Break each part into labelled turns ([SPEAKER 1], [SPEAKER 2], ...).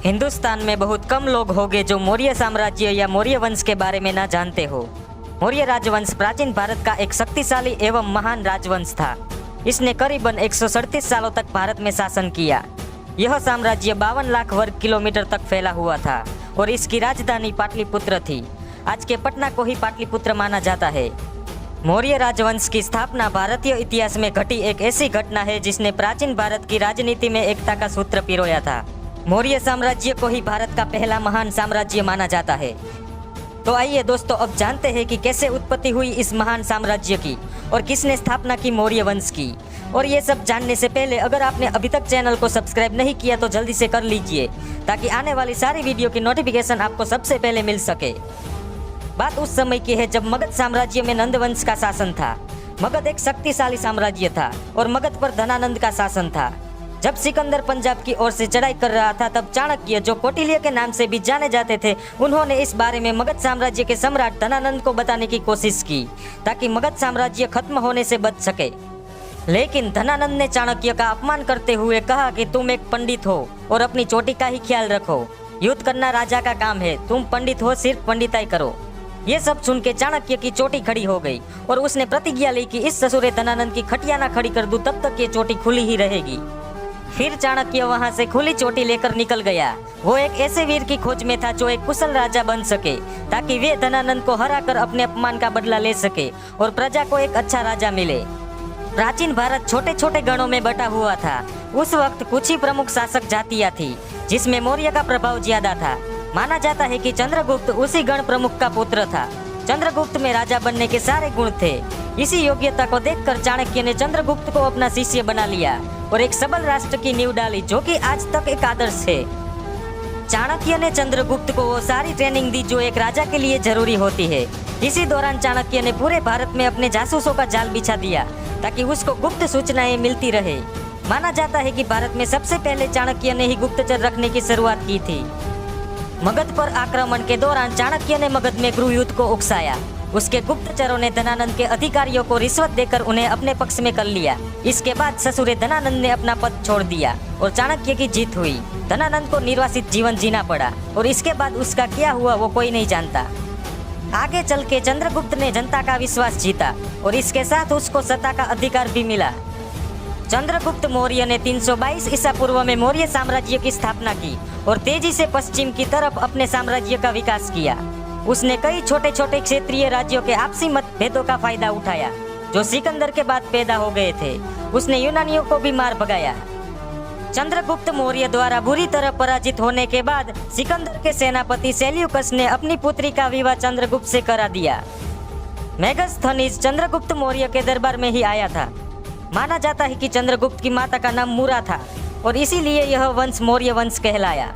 [SPEAKER 1] हिंदुस्तान में बहुत कम लोग होंगे जो मौर्य साम्राज्य या मौर्य वंश के बारे में ना जानते हो। मौर्य राजवंश प्राचीन भारत का एक शक्तिशाली एवं महान राजवंश था। इसने करीबन 137 सालों तक भारत में शासन किया। यह साम्राज्य 52 लाख वर्ग किलोमीटर तक फैला हुआ था और इसकी राजधानी पाटलिपुत्र थी। आज के पटना को ही पाटलिपुत्र माना जाता है। मौर्य राजवंश की स्थापना भारतीय इतिहास में घटी एक ऐसी घटना है जिसने प्राचीन भारत की राजनीति में एकता का सूत्र पिरोया था। मौर्य साम्राज्य को ही भारत का पहला महान साम्राज्य माना जाता है। तो आइए दोस्तों, अब जानते हैं कि कैसे उत्पत्ति हुई इस महान साम्राज्य की और किसने स्थापना की मौर्य वंश की। और ये सब जानने से पहले अगर आपने अभी तक चैनल को सब्सक्राइब नहीं किया तो जल्दी से कर लीजिए, ताकि आने वाली सारी वीडियो की नोटिफिकेशन आपको सबसे पहले मिल सके। बात उस समय की है जब मगध साम्राज्य में नंद वंश का शासन था। मगध एक शक्तिशाली साम्राज्य था और मगध पर धनानंद का शासन था। जब सिकंदर पंजाब की ओर से चढ़ाई कर रहा था तब चाणक्य, जो कौटिल्य के नाम से भी जाने जाते थे, उन्होंने इस बारे में मगध साम्राज्य के सम्राट धनानंद को बताने की कोशिश की ताकि मगध साम्राज्य खत्म होने से बच सके। लेकिन धनानंद ने चाणक्य का अपमान करते हुए कहा कि तुम एक पंडित हो और अपनी चोटी का ही ख्याल रखो। युद्ध करना राजा का काम है, तुम पंडित हो, सिर्फ पंडिताई करो। ये सब सुन के चाणक्य की चोटी खड़ी हो गई और उसने प्रतिज्ञा ली कि इस ससुरे धनानंद की खटिया ना खड़ी कर दूं तब तक ये चोटी खुली ही रहेगी। फिर चाणक्य वहां से खुली चोटी लेकर निकल गया। वो एक ऐसे वीर की खोज में था जो एक कुशल राजा बन सके, ताकि वे धनानंद को हराकर अपने अपमान का बदला ले सके और प्रजा को एक अच्छा राजा मिले। प्राचीन भारत छोटे छोटे गणों में बटा हुआ था। उस वक्त कुछ ही प्रमुख शासक जातियां थी जिसमें मौर्य का प्रभाव ज्यादा था। माना जाता है कि चंद्रगुप्त उसी गण प्रमुख का पुत्र था। चंद्रगुप्त में राजा बनने के सारे गुण थे। इसी योग्यता को देखकर चाणक्य ने चंद्रगुप्त को अपना शिष्य बना लिया और एक सबल राष्ट्र की नींव डाली, जो कि आज तक एक आदर्श है। चाणक्य ने चंद्रगुप्त को वो सारी ट्रेनिंग दी जो एक राजा के लिए जरूरी होती है। इसी दौरान चाणक्य ने पूरे भारत में अपने जासूसों का जाल बिछा दिया ताकि उसको गुप्त सूचनाएं मिलती रहे। माना जाता है कि भारत में सबसे पहले चाणक्य ने ही गुप्तचर रखने की शुरुआत की थी। मगध पर आक्रमण के दौरान चाणक्य ने मगध में गृह युद्ध को उकसाया। उसके गुप्तचरों ने धनानंद के अधिकारियों को रिश्वत देकर उन्हें अपने पक्ष में कर लिया। इसके बाद ससुरे धनानंद ने अपना पद छोड़ दिया और चाणक्य की जीत हुई। धनानंद को निर्वासित जीवन जीना पड़ा और इसके बाद उसका क्या हुआ वो कोई नहीं जानता। आगे चल के चंद्रगुप्त ने जनता का विश्वास जीता और इसके साथ उसको सत्ता का अधिकार भी मिला। चंद्रगुप्त मौर्य ने 322 ईसा पूर्व में मौर्य साम्राज्य की स्थापना की और तेजी से पश्चिम की तरफ अपने साम्राज्य का विकास किया। उसने कई छोटे छोटे क्षेत्रीय राज्यों के आपसी मतभेदों का फायदा उठाया जो सिकंदर के बाद पैदा हो गए थे। उसने यूनानियों को भी मार भगाया। चंद्रगुप्त मौर्य द्वारा बुरी तरह पराजित होने के बाद सिकंदर के सेनापति सेल्यूकस ने अपनी पुत्री का विवाह चंद्रगुप्त से करा दिया। मेगास्थनीज चंद्रगुप्त मौर्य के दरबार में ही आया था। माना जाता है कि चंद्रगुप्त की माता का नाम मुरा था और इसीलिए यह वंश मौर्य वंश कहलाया।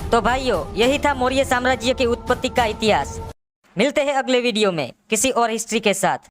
[SPEAKER 1] तो भाइयों, यही था मौर्य साम्राज्य की उत्पत्ति का इतिहास। मिलते हैं अगले वीडियो में किसी और हिस्ट्री के साथ।